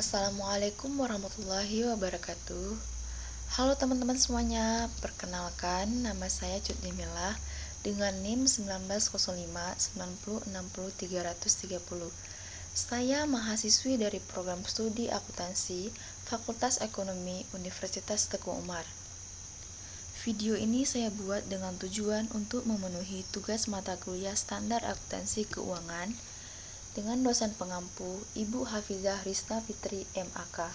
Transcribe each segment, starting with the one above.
Assalamualaikum warahmatullahi wabarakatuh. Halo teman-teman semuanya, perkenalkan nama saya Cut Jamila dengan NIM 1905 90 60 330. Saya mahasiswi dari program studi akuntansi Fakultas Ekonomi Universitas Teguh Umar. Video ini saya buat dengan tujuan untuk memenuhi tugas mata kuliah standar akuntansi keuangan dengan dosen pengampu Ibu Hafizah Rizna Fitri MAK.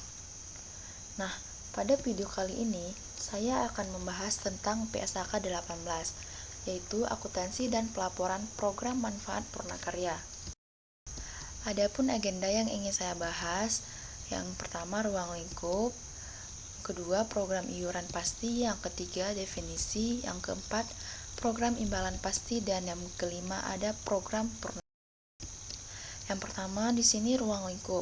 Nah, pada video kali ini saya akan membahas tentang PSAK 18, yaitu akuntansi dan pelaporan program manfaat Purnakarya. Adapun agenda yang ingin saya bahas, yang pertama ruang lingkup, kedua program iuran pasti, yang ketiga definisi, yang keempat program imbalan pasti, dan yang kelima ada program Purnakarya. Yang pertama di sini ruang lingkup,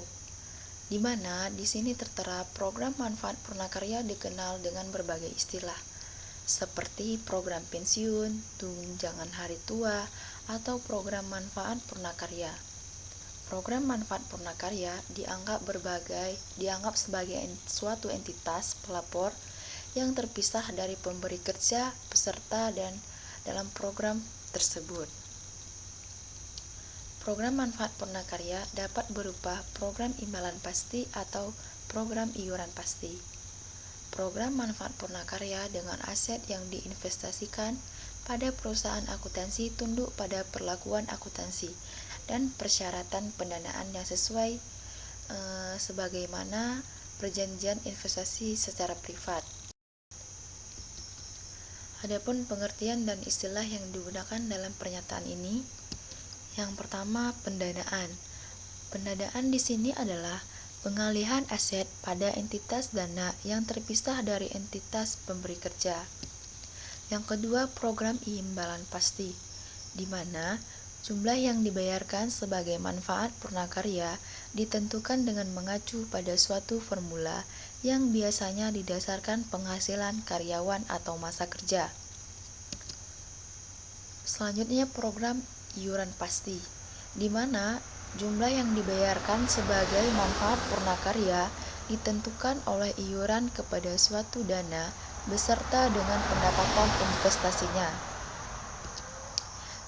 di mana di sini tertera program manfaat Purnakarya dikenal dengan berbagai istilah, seperti program pensiun, tunjangan hari tua, atau program manfaat Purnakarya. Program manfaat Purnakarya dianggap sebagai suatu entitas pelapor yang terpisah dari pemberi kerja, peserta, dan dalam program tersebut. Program manfaat Purnakarya dapat berupa program imbalan pasti atau program iuran pasti. Program manfaat Purnakarya dengan aset yang diinvestasikan pada perusahaan akuntansi tunduk pada perlakuan akuntansi dan persyaratan pendanaan yang sesuai sebagaimana perjanjian investasi secara privat. Adapun pengertian dan istilah yang digunakan dalam pernyataan ini, yang pertama, pendanaan. Pendanaan di sini adalah pengalihan aset pada entitas dana yang terpisah dari entitas pemberi kerja. Yang kedua, program imbalan pasti, di mana jumlah yang dibayarkan sebagai manfaat Purnakarya ditentukan dengan mengacu pada suatu formula yang biasanya didasarkan penghasilan karyawan atau masa kerja. Selanjutnya, program iuran pasti, di mana jumlah yang dibayarkan sebagai manfaat Purnakarya ditentukan oleh iuran kepada suatu dana beserta dengan pendapatan investasinya.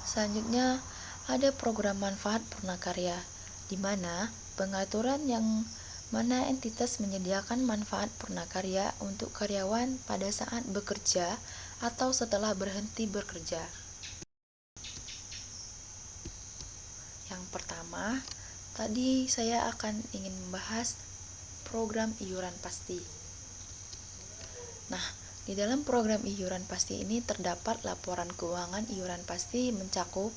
Selanjutnya, ada program manfaat Purnakarya, di mana pengaturan yang mana entitas menyediakan manfaat Purnakarya untuk karyawan pada saat bekerja atau setelah berhenti bekerja. Yang pertama, tadi saya ingin membahas program iuran pasti. Nah, di dalam program iuran pasti ini terdapat laporan keuangan iuran pasti mencakup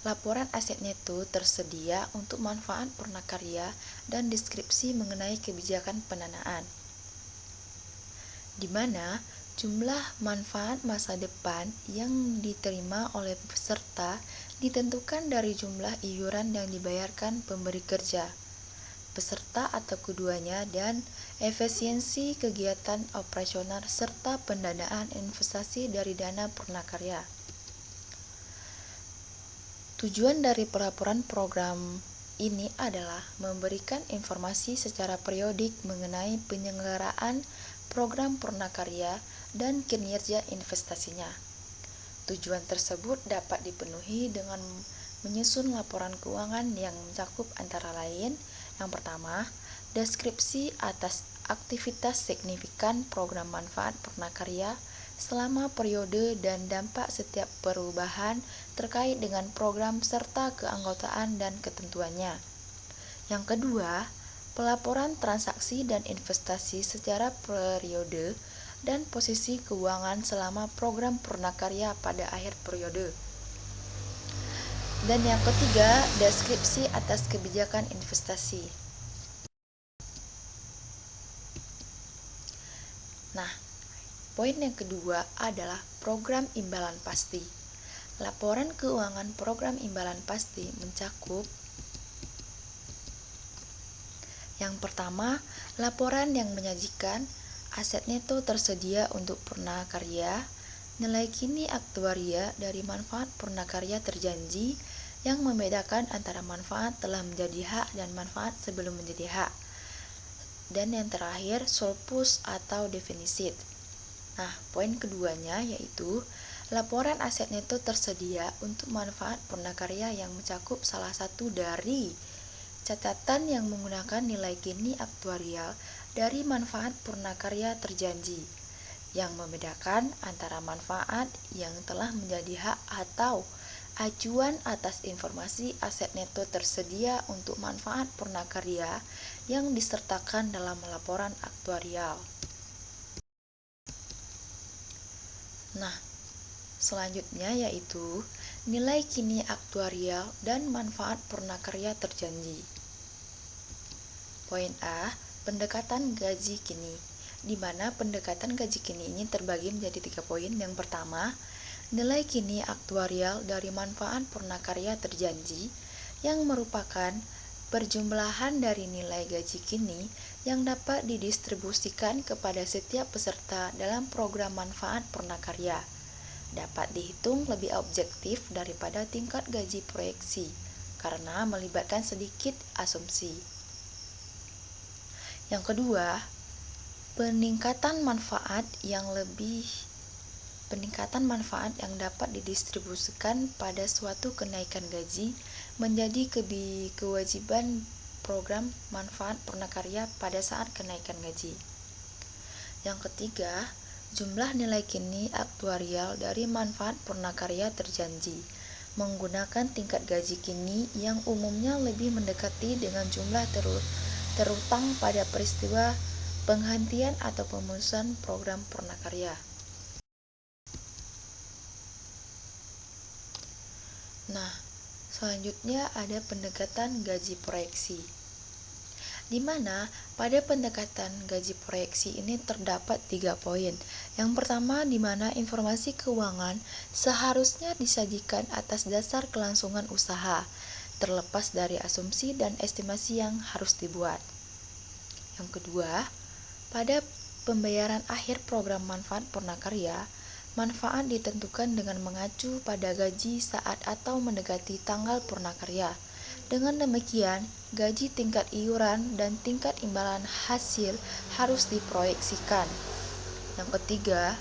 laporan aset neto tersedia untuk manfaat Purnakarya dan deskripsi mengenai kebijakan pendanaan, di mana jumlah manfaat masa depan yang diterima oleh peserta ditentukan dari jumlah iuran yang dibayarkan pemberi kerja, peserta atau keduanya, dan efisiensi kegiatan operasional serta pendanaan investasi dari dana Purnakarya. Tujuan dari pelaporan program ini adalah memberikan informasi secara periodik mengenai penyelenggaraan program Purnakarya dan kinerja investasinya. Tujuan tersebut dapat dipenuhi dengan menyusun laporan keuangan yang mencakup antara lain, yang pertama, deskripsi atas aktivitas signifikan program manfaat Purnakarya selama periode dan dampak setiap perubahan terkait dengan program serta keanggotaan dan ketentuannya. Yang kedua, pelaporan transaksi dan investasi secara periode dan posisi keuangan selama program Purnakarya pada akhir periode. Dan yang ketiga, deskripsi atas kebijakan investasi. Nah, poin yang kedua adalah program imbalan pasti. Laporan keuangan program imbalan pasti mencakup yang pertama, laporan yang menyajikan aset neto tersedia untuk Purnakarya, nilai kini aktuaria dari manfaat Purnakarya terjanji yang membedakan antara manfaat telah menjadi hak dan manfaat sebelum menjadi hak. Dan yang terakhir, surplus atau defisit. Nah, poin keduanya yaitu laporan aset neto tersedia untuk manfaat purnakarya yang mencakup salah satu dari catatan yang menggunakan nilai Gini aktuarial dari manfaat purnakarya terjanji, yang membedakan antara manfaat yang telah menjadi hak atau acuan atas informasi aset neto tersedia untuk manfaat purnakarya yang disertakan dalam laporan aktuarial. Nah, selanjutnya yaitu nilai Gini aktuarial dan manfaat purnakarya terjanji. Poin A, pendekatan gaji Gini, di mana pendekatan gaji Gini ini terbagi menjadi 3 poin. Yang pertama, nilai Gini aktuarial dari manfaat purnakarya terjanji yang merupakan perjumlahan dari nilai gaji Gini yang dapat didistribusikan kepada setiap peserta dalam program manfaat purnakarya. Dapat dihitung lebih objektif daripada tingkat gaji proyeksi karena melibatkan sedikit asumsi. Yang kedua, peningkatan manfaat yang dapat didistribusikan pada suatu kenaikan gaji menjadi kewajiban program manfaat purnakarya pada saat kenaikan gaji. Yang ketiga, jumlah nilai Gini aktuarial dari manfaat purnakarya terjanji menggunakan tingkat gaji Gini yang umumnya lebih mendekati dengan jumlah terutang pada peristiwa penghentian atau pemutusan program purnakarya. Nah, selanjutnya ada pendekatan gaji proyeksi, di mana pada pendekatan gaji proyeksi ini terdapat 3 poin. Yang pertama, di mana informasi keuangan seharusnya disajikan atas dasar kelangsungan usaha, terlepas dari asumsi dan estimasi yang harus dibuat. Yang kedua, pada pembayaran akhir program manfaat purnakarya, manfaat ditentukan dengan mengacu pada gaji saat atau mendekati tanggal purnakarya. Dengan demikian, gaji, tingkat iuran, dan tingkat imbalan hasil harus diproyeksikan. Yang ketiga,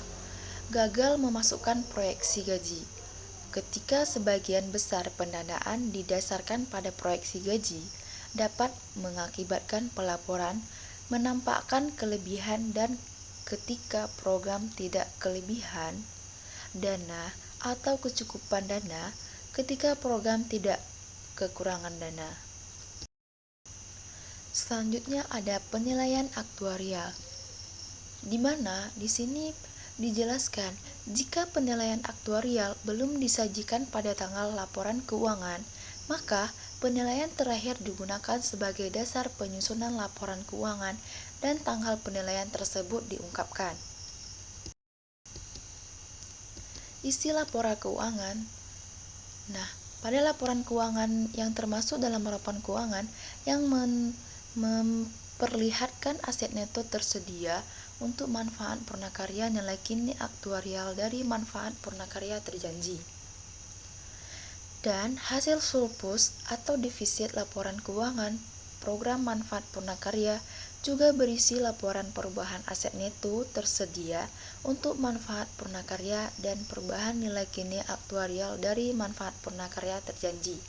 gagal memasukkan proyeksi gaji. Ketika sebagian besar pendanaan didasarkan pada proyeksi gaji, dapat mengakibatkan pelaporan menampakkan kelebihan, dan ketika program tidak kelebihan dana atau kecukupan dana, ketika program tidak kekurangan dana. Selanjutnya ada penilaian aktuarial, di mana di sini dijelaskan jika penilaian aktuarial belum disajikan pada tanggal laporan keuangan, maka penilaian terakhir digunakan sebagai dasar penyusunan laporan keuangan dan tanggal penilaian tersebut diungkapkan. Isi laporan keuangan. Nah, pada laporan keuangan yang termasuk dalam laporan keuangan yang memperlihatkan aset neto tersedia untuk manfaat purnakarya nilai Gini aktuarial dari manfaat purnakarya terjanji. Dan hasil surplus atau defisit laporan keuangan program manfaat purnakarya juga berisi laporan perubahan aset neto tersedia untuk manfaat purnakarya dan perubahan nilai Gini aktuarial dari manfaat purnakarya terjanji.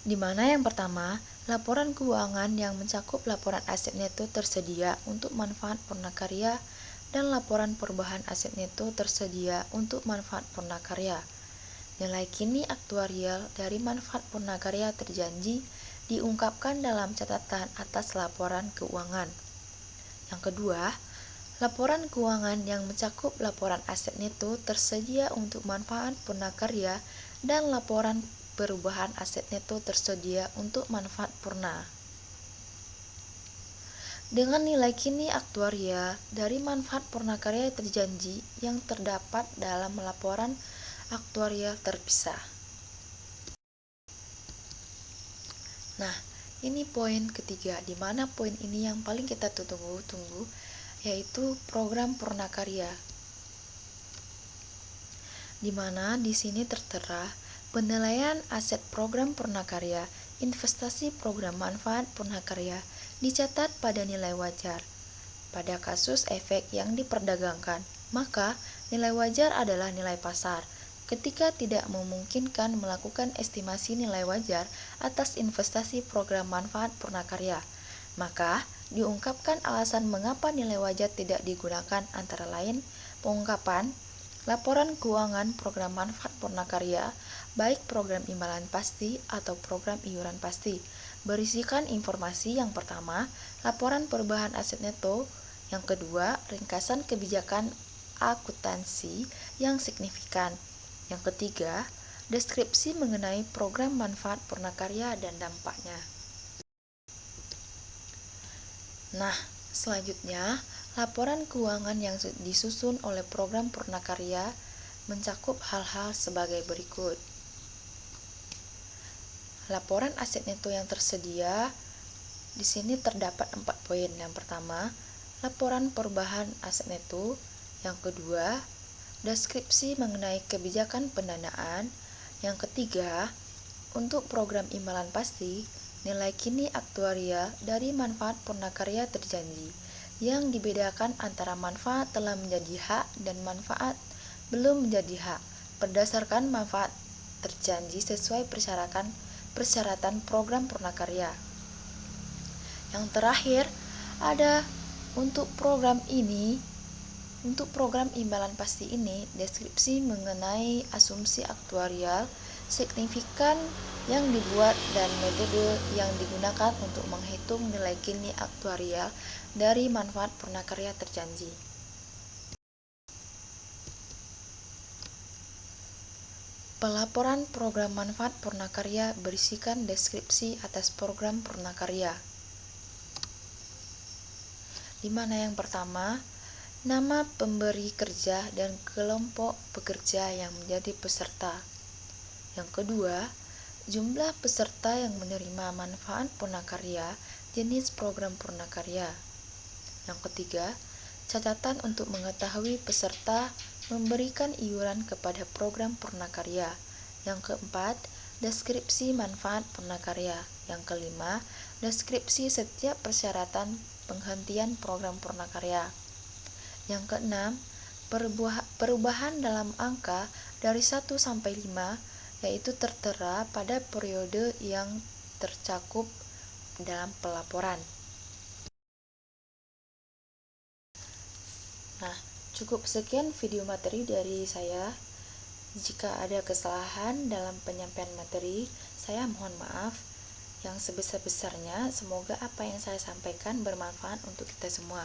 Di mana yang pertama, laporan keuangan yang mencakup laporan aset neto tersedia untuk manfaat purnakarya dan laporan perubahan aset neto tersedia untuk manfaat purnakarya. Nilai Gini aktuarial dari manfaat purnakarya terjanji diungkapkan dalam catatan atas laporan keuangan. Yang kedua, laporan keuangan yang mencakup laporan aset neto tersedia untuk manfaat purnakarya dan laporan perubahan aset neto tersedia untuk manfaat purna. Dengan nilai Gini aktuarial dari manfaat purnakarya terjanji yang terdapat dalam laporan aktuarial terpisah. Nah, ini poin ketiga, di mana poin ini yang paling kita tunggu, yaitu program purnakarya. Di mana di sini tertera Penilaian aset program Purnakarya, investasi program manfaat Purnakarya dicatat pada nilai wajar. Pada kasus efek yang diperdagangkan, maka nilai wajar adalah nilai pasar. Ketika tidak memungkinkan melakukan estimasi nilai wajar atas investasi program manfaat Purnakarya, maka diungkapkan alasan mengapa nilai wajar tidak digunakan, antara lain pengungkapan laporan keuangan program manfaat Purnakarya, baik program imbalan pasti atau program iuran pasti, berisikan informasi yang pertama, laporan perubahan aset neto, yang kedua, ringkasan kebijakan akuntansi yang signifikan, yang ketiga, deskripsi mengenai program manfaat Purnakarya dan dampaknya. Nah, selanjutnya, laporan keuangan yang disusun oleh program Purnakarya mencakup hal-hal sebagai berikut. Laporan aset neto yang tersedia di sini terdapat 4 poin. Yang pertama, laporan perubahan aset neto. Yang kedua, deskripsi mengenai kebijakan pendanaan. Yang ketiga, untuk program imbalan pasti, nilai kini aktuaria dari manfaat Purnakarya terjanji, yang dibedakan antara manfaat telah menjadi hak dan manfaat belum menjadi hak, berdasarkan manfaat terjanji sesuai persyaratan program Purnakarya. Yang terakhir, ada untuk program imbalan pasti ini, deskripsi mengenai asumsi aktuarial signifikan yang dibuat dan metode yang digunakan untuk menghitung nilai kini aktuarial dari manfaat Purnakarya terjanji. Pelaporan program manfaat Purnakarya berisikan deskripsi atas program Purnakarya, di mana yang pertama, nama pemberi kerja dan kelompok pekerja yang menjadi peserta. Yang kedua, jumlah peserta yang menerima manfaat Purnakarya, jenis program Purnakarya. Yang ketiga, catatan untuk mengetahui peserta memberikan iuran kepada program Purnakarya. Yang keempat, deskripsi manfaat Purnakarya. Yang kelima, deskripsi setiap persyaratan penghentian program Purnakarya. Yang keenam, perubahan dalam angka dari 1 sampai 5, yaitu tertera pada periode yang tercakup dalam pelaporan. Nah, cukup sekian video materi dari saya. Jika ada kesalahan dalam penyampaian materi, saya mohon maaf yang sebesar-besarnya. Semoga apa yang saya sampaikan bermanfaat untuk kita semua.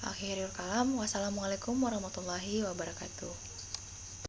Akhirul kalam, wassalamualaikum warahmatullahi wabarakatuh.